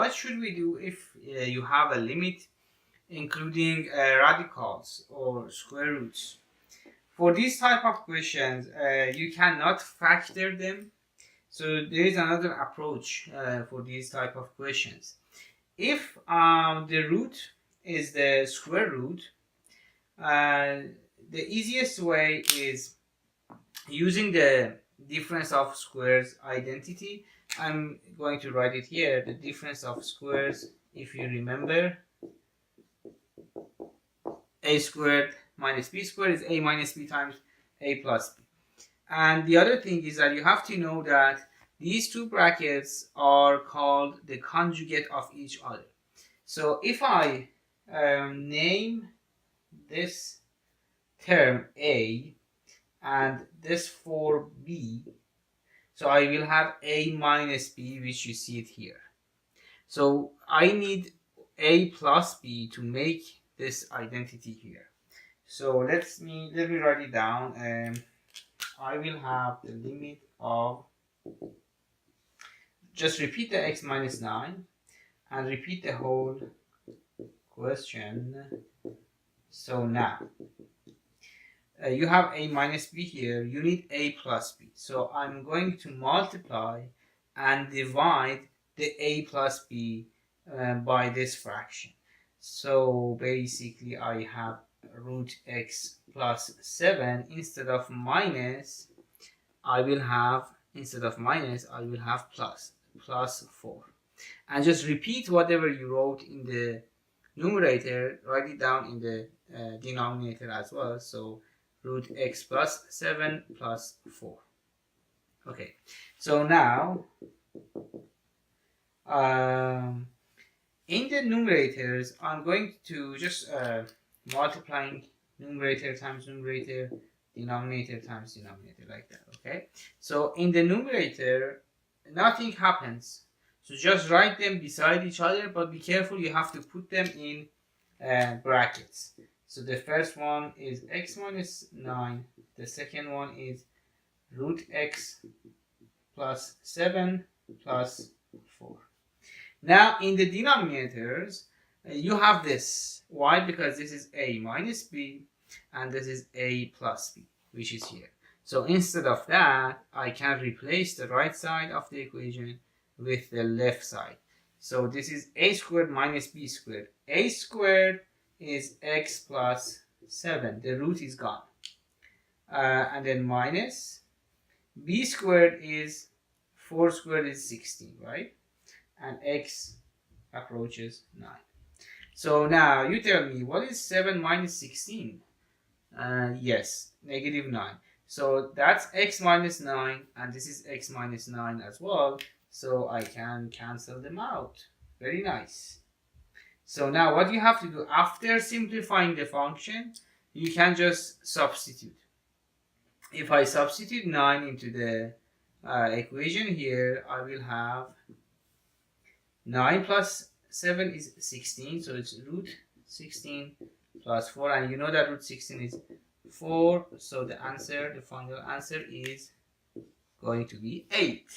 what should we do if you have a limit including radicals or square roots? For these type of questions, you cannot factor them. So there is another approach for these type of questions. If the root is the square root, the easiest way is using the difference of squares identity. I'm going to write it here. The difference of squares, if you remember, a squared minus b squared is a minus b times a plus b. And the other thing is that you have to know that these two brackets are called the conjugate of each other. So if I name this term a and this for b, so I will have a minus b, which you see it here. So I need a plus b to make this identity here. So let me write it down. I will have the limit of, just repeat the x minus 9 and repeat the whole question. So now you have a minus b here, you need a plus b. So I'm going to multiply and divide the a plus b by this fraction. So basically I have root x plus 7 instead of minus. I will have, instead of minus, I will have plus 4. And just repeat whatever you wrote in the numerator, write it down in the denominator as well. So root x plus 7 plus 4. Okay, so now in the numerators, I'm going to just multiplying numerator times numerator, denominator times denominator, like that. Okay, so in the numerator nothing happens, so just write them beside each other, but be careful, you have to put them in brackets. So the first one is x minus 9, the second one is root x plus 7 plus 4. Now in the denominators you have this. Why? Because this is a minus b and this is a plus b, which is here. So instead of that, I can replace the right side of the equation with the left side. So this is a squared minus b squared. A squared is x plus 7. The root is gone. And then minus b squared is 4 squared is 16, right? And x approaches 9. So now you tell me, what is 7 minus 16? Yes, negative 9. So that's x minus 9, and this is x minus 9 as well. So I can cancel them out. Very nice. So now what you have to do after simplifying the function, you can just substitute. If I substitute 9 into the equation here, I will have 9 plus 7 is 16, so it's root 16 plus 4, and you know that root 16 is 4, so the answer, the final answer is going to be 8.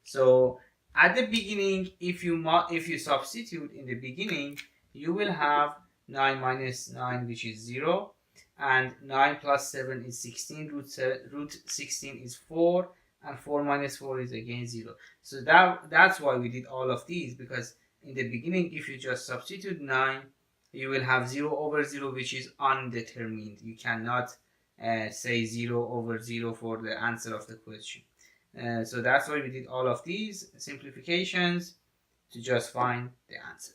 So at the beginning, if you substitute in the beginning, you will have 9 minus 9, which is 0, and 9 plus 7 is 16, root 16 is 4, and 4 minus 4 is again 0. So that's why we did all of these, because in the beginning, if you just substitute 9, you will have 0 over 0, which is undetermined. You cannot say 0 over 0 for the answer of the question. So that's why we did all of these simplifications to just find the answer.